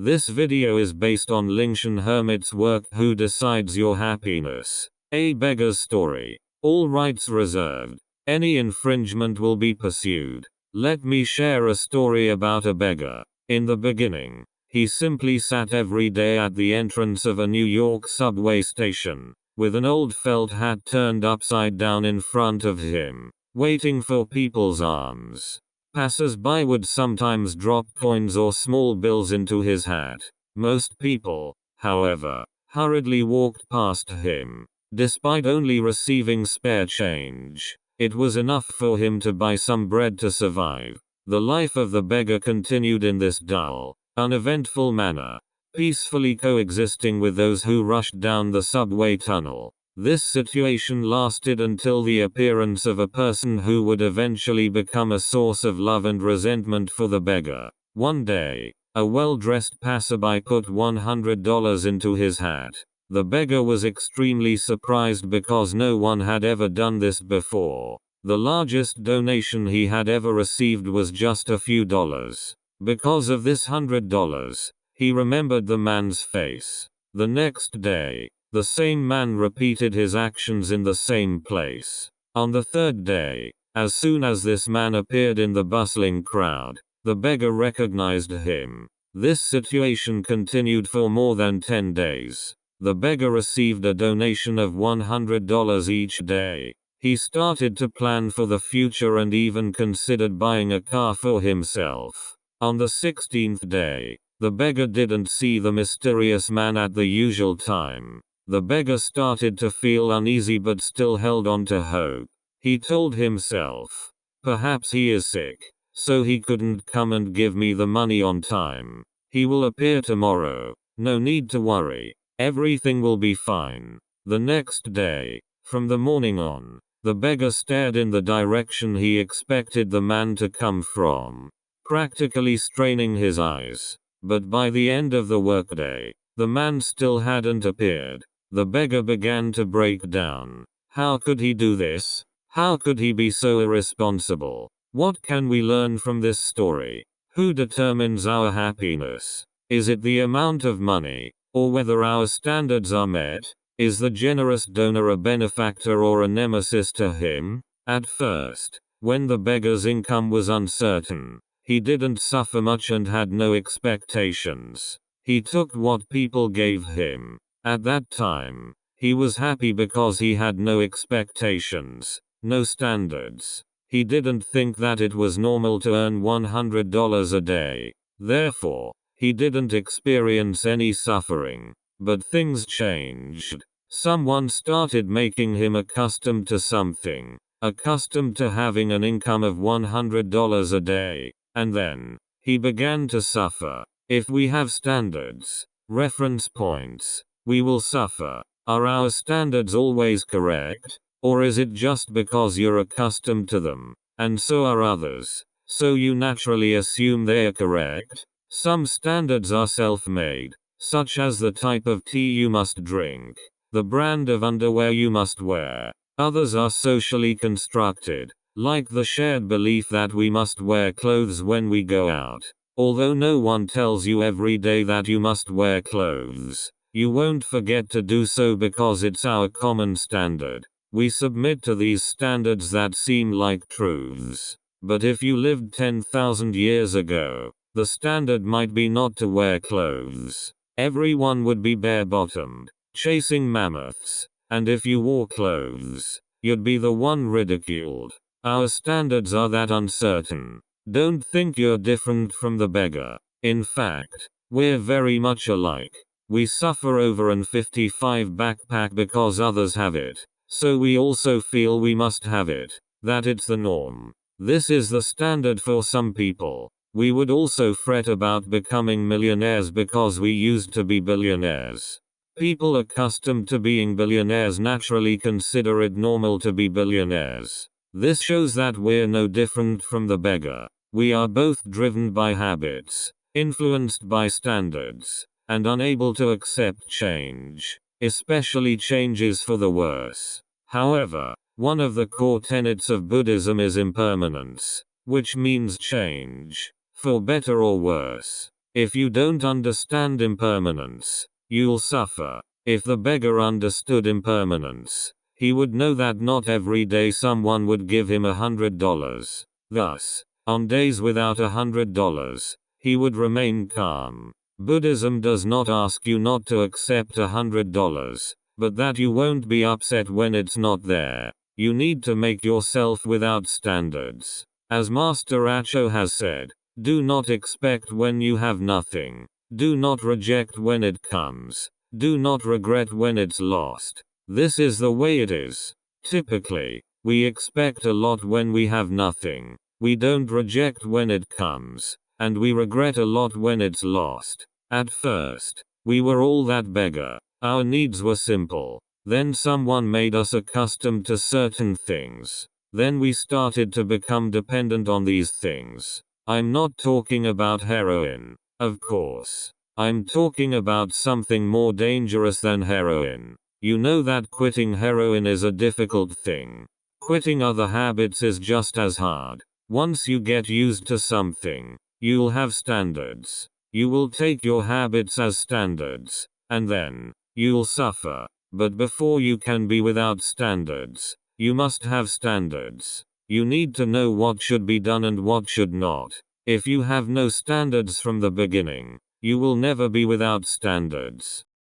This video is based on Ling Shan Hermit's work Who Decides Your Happiness? A Beggar's Story. All rights reserved. Any infringement will be pursued. Let me share a story about a beggar. In the beginning, he simply sat every day at the entrance of a New York subway station, with an old felt hat turned upside down in front of him, waiting for people's alms. Passers-by would sometimes drop coins or small bills into his hat. Most people, however, hurriedly walked past him. Despite only receiving spare change, it was enough for him to buy some bread to survive. The life of the beggar continued in this dull, uneventful manner, peacefully coexisting with those who rushed down the subway tunnel. This situation lasted until the appearance of a person who would eventually become a source of love and resentment for the beggar. One day, a well-dressed passerby put $100 into his hat. The beggar was extremely surprised because no one had ever done this before. The largest donation he had ever received was just a few dollars. Because of this $100, he remembered the man's face. The next day, the same man repeated his actions in the same place. On the third day, as soon as this man appeared in the bustling crowd, the beggar recognized him. This situation continued for more than 10 days. The beggar received a donation of $100 each day. He started to plan for the future and even considered buying a car for himself. On the 16th day, the beggar didn't see the mysterious man at the usual time. The beggar started to feel uneasy but still held on to hope. He told himself, perhaps he is sick, so he couldn't come and give me the money on time. He will appear tomorrow. No need to worry. Everything will be fine. The next day, from the morning on, the beggar stared in the direction he expected the man to come from, practically straining his eyes. But by the end of the workday, the man still hadn't appeared. The beggar began to break down. How could he do this? How could he be so irresponsible? What can we learn from this story? Who determines our happiness? Is it the amount of money, or whether our standards are met? Is the generous donor a benefactor or a nemesis to him? At first, when the beggar's income was uncertain, he didn't suffer much and had no expectations. He took what people gave him. At that time, he was happy because he had no expectations, no standards. He didn't think that it was normal to earn $100 a day. Therefore, he didn't experience any suffering. But things changed. Someone started making him accustomed to something, accustomed to having an income of $100 a day, and then, he began to suffer. If we have standards, reference points, we will suffer. Are our standards always correct? Or is it just because you're accustomed to them, and so are others, so you naturally assume they are correct? Some standards are self-made, such as the type of tea you must drink, the brand of underwear you must wear. Others are socially constructed, like the shared belief that we must wear clothes when we go out. Although no one tells you every day that you must wear clothes, you won't forget to do so because it's our common standard. We submit to these standards that seem like truths. But if you lived 10,000 years ago, the standard might be not to wear clothes. Everyone would be bare-bottomed, chasing mammoths. And if you wore clothes, you'd be the one ridiculed. Our standards are that uncertain. Don't think you're different from the beggar. In fact, we're very much alike. We suffer over an 55 backpack because others have it. So we also feel we must have it, that it's the norm. This is the standard for some people. We would also fret about becoming millionaires because we used to be billionaires. People accustomed to being billionaires naturally consider it normal to be billionaires. This shows that we're no different from the beggar. We are both driven by habits, influenced by standards, and unable to accept change, especially changes for the worse. However, one of the core tenets of Buddhism is impermanence, which means change, for better or worse. If you don't understand impermanence, you'll suffer. If the beggar understood impermanence, he would know that not every day someone would give him $100. Thus, on days without $100, he would remain calm. Buddhism does not ask you not to accept $100, but that you won't be upset when it's not there. You need to make yourself without standards. As Master Acho has said, do not expect when you have nothing. Do not reject when it comes. Do not regret when it's lost. This is the way it is. Typically, we expect a lot when we have nothing. We don't reject when it comes, and we regret a lot when it's lost. At first, we were all that beggar. Our needs were simple. Then someone made us accustomed to certain things. Then we started to become dependent on these things. I'm not talking about heroin, of course. I'm talking about something more dangerous than heroin. You know that quitting heroin is a difficult thing. Quitting other habits is just as hard. Once you get used to something, you'll have standards. You will take your habits as standards, and then, you'll suffer. But before you can be without standards, you must have standards. You need to know what should be done and what should not. If you have no standards from the beginning, you will never be without standards.